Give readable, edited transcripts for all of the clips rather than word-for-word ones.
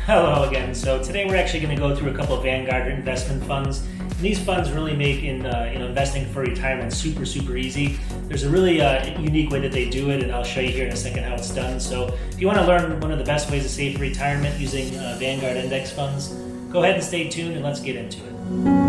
Hello again. So today we're actually going to go through a couple of Vanguard investment funds. And these funds really make investing for retirement super easy. There's a really unique way that they do it, and I'll show you here in a second how it's done. So if you want to learn one of the best ways to save for retirement using Vanguard index funds, go ahead and stay tuned and let's get into it.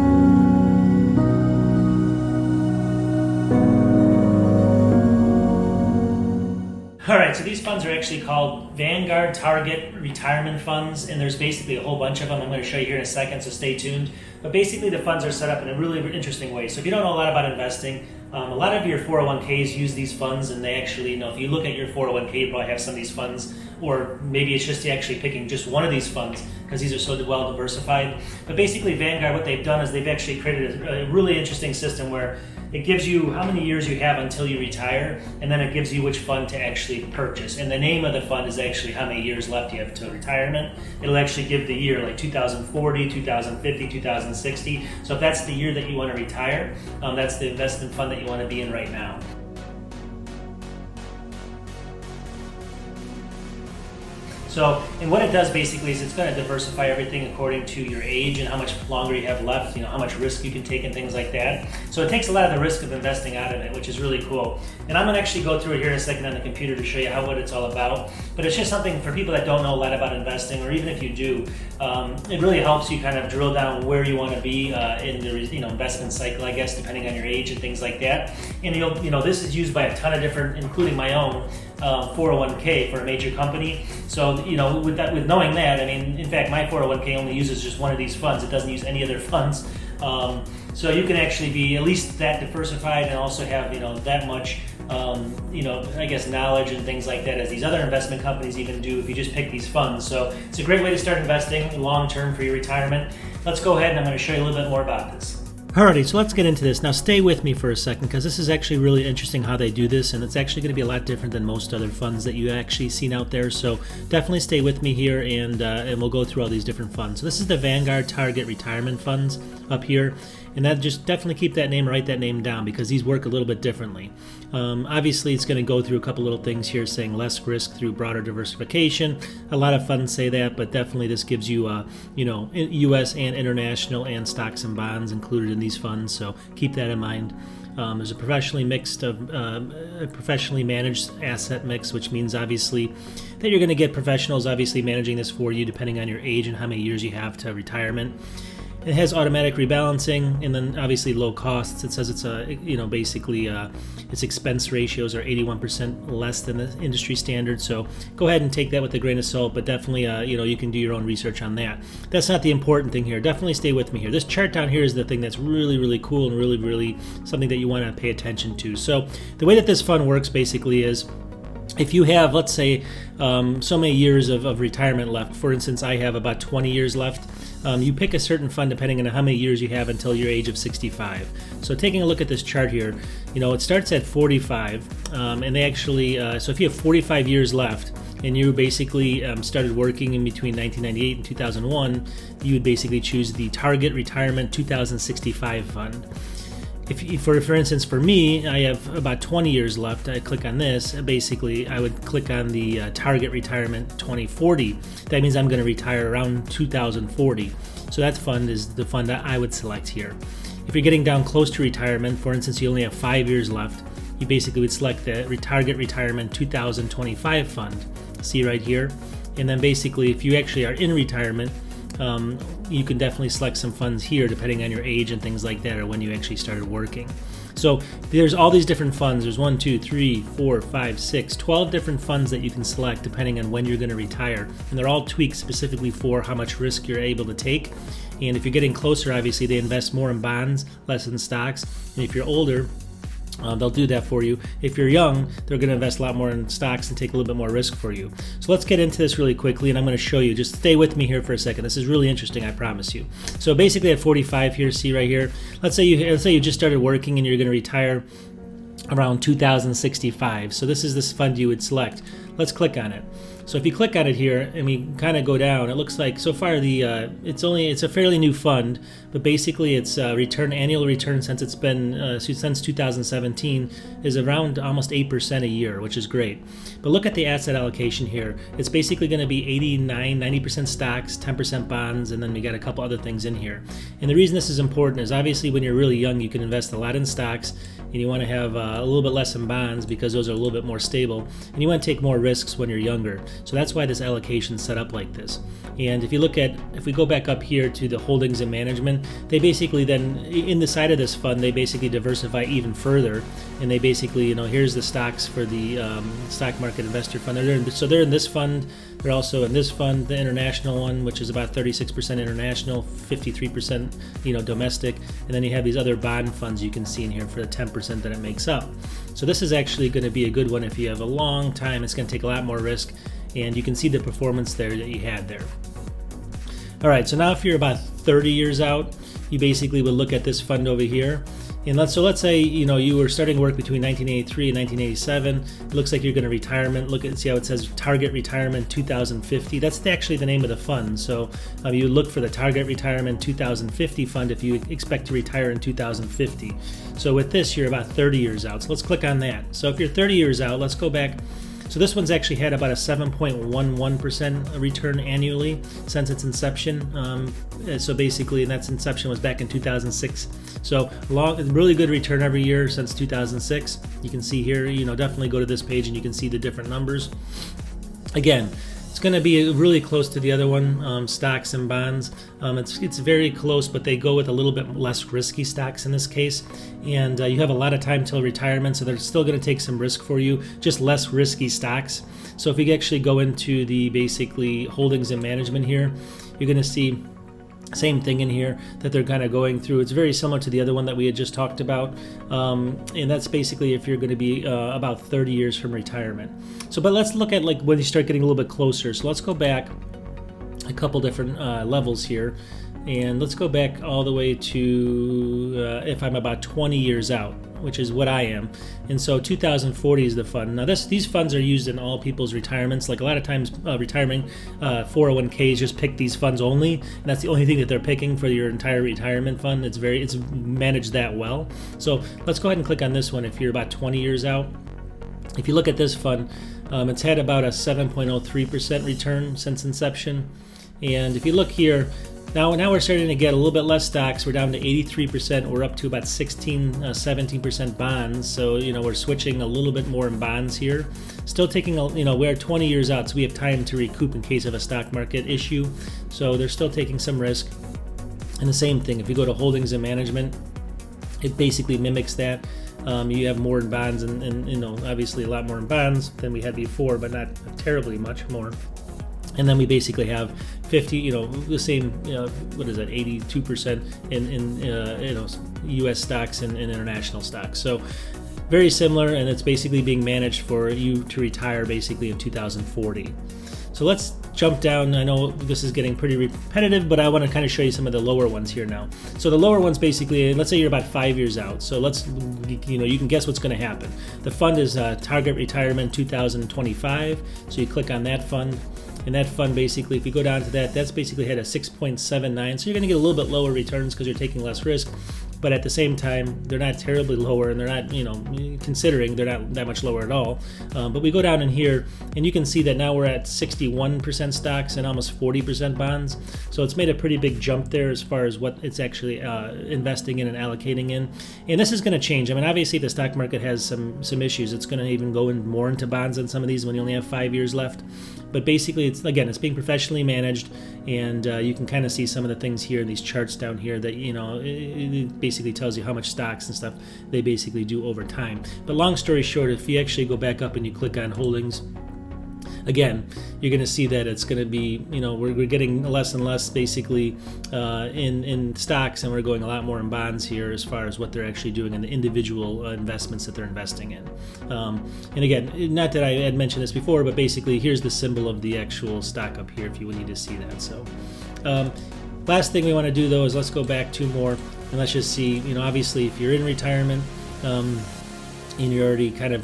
Alright, so these funds are actually called Vanguard Target Retirement Funds, and there's basically a whole bunch of them. I'm going to show you here in a second, so stay tuned. But basically the funds are set up in a really interesting way. So if you don't know a lot about investing, a lot of your 401ks use these funds, and they actually, if you look at your 401k, you probably have some of these funds, or maybe it's just actually picking just one of these funds because these are so well diversified. But basically Vanguard, what they've done is they've actually created a really interesting system where it gives you how many years you have until you retire, and then it gives you which fund to actually purchase. And the name of the fund is actually how many years left you have to retirement. It'll actually give the year, like 2040, 2050, 2060. So if that's the year that you want to retire, that's the investment fund that you want to be in right now. So, and what it does basically is it's going to diversify everything according to your age and how much longer you have left, how much risk you can take and things like that. So it takes a lot of the risk of investing out of it, which is really cool. And I'm going to actually go through it here in a second on the computer to show you what it's all about. But it's just something for people that don't know a lot about investing, or even if you do, it really helps you kind of drill down where you want to be in the investment cycle, I guess, depending on your age and things like that. And this is used by a ton of different, including my own 401k for a major company. So with knowing that, in fact, my 401k only uses just one of these funds. It doesn't use any other funds. So you can actually be at least that diversified and also have that much I guess knowledge and things like that as these other investment companies even do if you just pick these funds. So it's a great way to start investing long term for your retirement. Let's go ahead and I'm going to show you a little bit more about this. Alrighty, so let's get into this. Now stay with me for a second because this is actually really interesting how they do this, and it's actually going to be a lot different than most other funds that you actually seen out there. So definitely stay with me here and we'll go through all these different funds. So this is the Vanguard Target Retirement Funds up here, and that just definitely keep that name, write that name down because these work a little bit differently. Obviously it's going to go through a couple little things here saying less risk through broader diversification. A lot of funds say that, but definitely this gives you U.S. and international and stocks and bonds included in these funds, so keep that in mind. There's a professionally managed asset mix, which means obviously that you're going to get professionals obviously managing this for you depending on your age and how many years you have to retirement. It has automatic rebalancing, and then obviously low costs. It says it's its expense ratios are 81% less than the industry standard. So go ahead and take that with a grain of salt, but definitely you can do your own research on that. That's not the important thing here. Definitely stay with me here. This chart down here is the thing that's really cool and really something that you want to pay attention to. So the way that this fund works basically is, if you have, let's say, so many years of retirement left, for instance, I have about 20 years left, you pick a certain fund depending on how many years you have until your age of 65. So taking a look at this chart here, it starts at 45, and they actually, so if you have 45 years left, and you basically started working in between 1998 and 2001, you would basically choose the Target Retirement 2065 fund. For instance, for me, I have about 20 years left. I click on this. Basically, I would click on the Target Retirement 2040. That means I'm going to retire around 2040. So that fund is the fund that I would select here. If you're getting down close to retirement, for instance, you only have 5 years left, you basically would select the Target Retirement 2025 fund. See right here? And then basically, if you actually are in retirement, you can definitely select some funds here depending on your age and things like that, or when you actually started working. So there's all these different funds. There's 1, 2, 3, 4, 5, 6, 12 different funds that you can select depending on when you're going to retire. And they're all tweaked specifically for how much risk you're able to take. And if you're getting closer, obviously they invest more in bonds, less in stocks. And if you're older, they'll do that for you. If you're young, they're going to invest a lot more in stocks and take a little bit more risk for you. So let's get into this really quickly, and I'm going to show you. Just stay with me here for a second. This is really interesting, I promise you. So basically at 45 here, see right here, let's say you just started working and you're going to retire around 2065. So this is this fund you would select. Let's click on it. So if you click on it here and we kind of go down, it looks like so far it's a fairly new fund, but basically its annual return since it's been since 2017 is around almost 8% a year, which is great. But look at the asset allocation here. It's basically going to be 90% stocks, 10% bonds, and then we got a couple other things in here. And the reason this is important is obviously when you're really young, you can invest a lot in stocks, and you want to have a little bit less in bonds because those are a little bit more stable, and you want to take more risks when you're younger. So that's why this allocation is set up like this. And if we go back up here to the holdings and management, they basically then, in the side of this fund, they basically diversify even further, and they basically, here's the stocks for the stock market investor fund. They're in this fund. They're also in this fund, the international one, which is about 36% international, 53% domestic, and then you have these other bond funds you can see in here for the 10% that it makes up. So this is actually going to be a good one if you have a long time. It's going to take a lot more risk, and you can see the performance there that you had there. All right, so now if you're about 30 years out, you basically would look at this fund over here. And let's say you were starting work between 1983 and 1987. It looks like you're going to retirement. See how it says Target Retirement 2050. That's actually the name of the fund. So you look for the Target Retirement 2050 fund if you expect to retire in 2050. So with this, you're about 30 years out. So let's click on that. So if you're 30 years out, let's go back. So this one's actually had about a 7.11% return annually since its inception. So basically, and that's inception was back in 2006. So really good return every year since 2006. You can see here, definitely go to this page and you can see the different numbers. Again, it's going to be really close to the other one, stocks and bonds. It's very close, but they go with a little bit less risky stocks in this case. And you have a lot of time till retirement, so they're still going to take some risk for you, just less risky stocks. So if you actually go into the basically holdings and management here, you're going to see same thing in here that they're kind of going through. It's very similar to the other one that we had just talked about, and that's basically if you're going to be about 30 years from retirement. So but let's look at like when you start getting a little bit closer. So let's go back a couple different levels here, and let's go back all the way to if I'm about 20 years out, which is what I am. And so 2040 is the fund. Now these funds are used in all people's retirements. Like a lot of times retiring 401ks just pick these funds only, and that's the only thing that they're picking for your entire retirement fund. It's managed that well. So let's go ahead and click on this one if you're about 20 years out. If you look at this fund, it's had about a 7.03% return since inception. And if you look here, now we're starting to get a little bit less stocks. We're down to 83%. We're up to about 17% bonds. So, we're switching a little bit more in bonds here. Still taking, we're 20 years out, so we have time to recoup in case of a stock market issue. So they're still taking some risk. And the same thing, if you go to holdings and management, it basically mimics that. You have more in bonds and obviously a lot more in bonds than we had before, but not terribly much more. And then we basically have 50, the same, 82% in U.S. stocks and international stocks. So very similar, and it's basically being managed for you to retire basically in 2040. So let's jump down. I know this is getting pretty repetitive, but I want to kind of show you some of the lower ones here now. So the lower ones basically, let's say you're about 5 years out. So you can guess what's going to happen. The fund is Target Retirement 2025. So you click on that fund. And that fund basically, if you go down to that's basically had a 6.79. So you're going to get a little bit lower returns because you're taking less risk. But at the same time, they're not terribly lower, and they're not, considering they're not that much lower at all. But we go down in here, and you can see that now we're at 61% stocks and almost 40% bonds. So it's made a pretty big jump there as far as what it's actually investing in and allocating in. And this is going to change. I mean, obviously, the stock market has some issues. It's going to even go more into bonds on some of these when you only have 5 years left. But basically, it's being professionally managed, and you can kind of see some of the things here in these charts down here that, it basically tells you how much stocks and stuff they basically do over time. But long story short, if you actually go back up and you click on holdings, again, you're going to see that it's going to be, we're getting less and less basically in stocks, and we're going a lot more in bonds here as far as what they're actually doing and the individual investments that they're investing in. And again, not that I had mentioned this before, but basically here's the symbol of the actual stock up here if you would need to see that. So last thing we want to do though is let's go back 2 more and let's just see, obviously if you're in retirement, and you're already kind of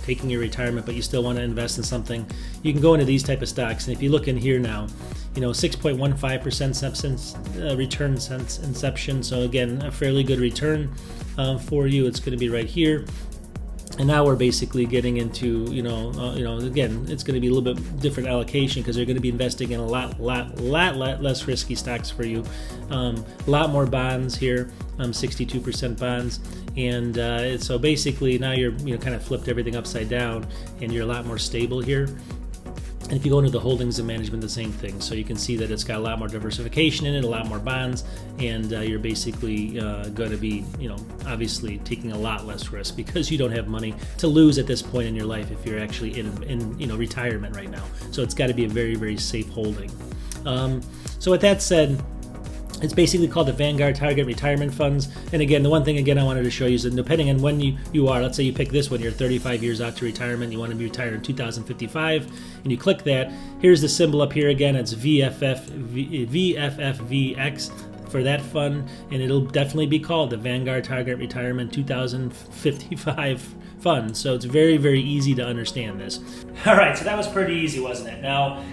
taking your retirement, but you still want to invest in something, you can go into these type of stocks. And if you look in here now, 6.15% return since inception. So again, a fairly good return for you. It's going to be right here. And now we're basically getting into, again, it's going to be a little bit different allocation because they're going to be investing in a lot less risky stocks for you. A lot more bonds here, 62% bonds. And so basically now you're kind of flipped everything upside down and you're a lot more stable here. And if you go into the holdings and management, the same thing. So you can see that it's got a lot more diversification in it, a lot more bonds, and you're basically going to be, obviously taking a lot less risk because you don't have money to lose at this point in your life if you're actually in retirement right now. So it's got to be a very, very safe holding. So with that said, it's basically called the Vanguard Target Retirement Funds. And again, the one thing I wanted to show you is that depending on when you are, let's say you pick this one, you're 35 years out to retirement, you want to be retired in 2055, and you click that. Here's the symbol up here again, it's VFFVX for that fund, and it'll definitely be called the Vanguard Target Retirement 2055 Fund. So it's very, very easy to understand this. All right, so that was pretty easy, wasn't it? Now,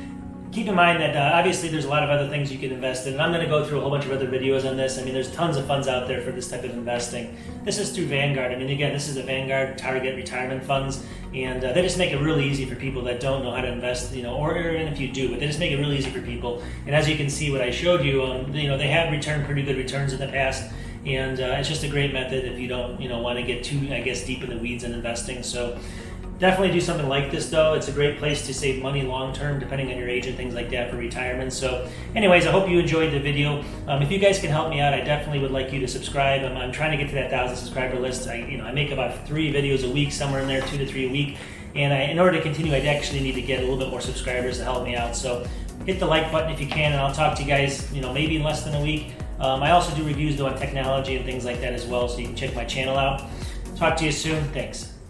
keep in mind that obviously there's a lot of other things you can invest in, and I'm going to go through a whole bunch of other videos on this. I mean, there's tons of funds out there for this type of investing. This is through Vanguard. I mean, again, this is the Vanguard Target Retirement Funds, and they just make it really easy for people that don't know how to invest, or even if you do, but they just make it really easy for people. And as you can see, what I showed you, they have returned pretty good returns in the past, and it's just a great method if you don't, want to get too, I guess, deep in the weeds in investing. So definitely do something like this, though. It's a great place to save money long term, depending on your age and things like that for retirement. So anyways, I hope you enjoyed the video. If you guys can help me out, I definitely would like you to subscribe. I'm trying to get to that 1,000 subscriber list. I make about 3 videos a week, somewhere in there, 2 to 3 a week. And in order to continue, I actually need to get a little bit more subscribers to help me out. So hit the like button if you can, and I'll talk to you guys, maybe in less than a week. I also do reviews, though, on technology and things like that as well, so you can check my channel out. Talk to you soon. Thanks.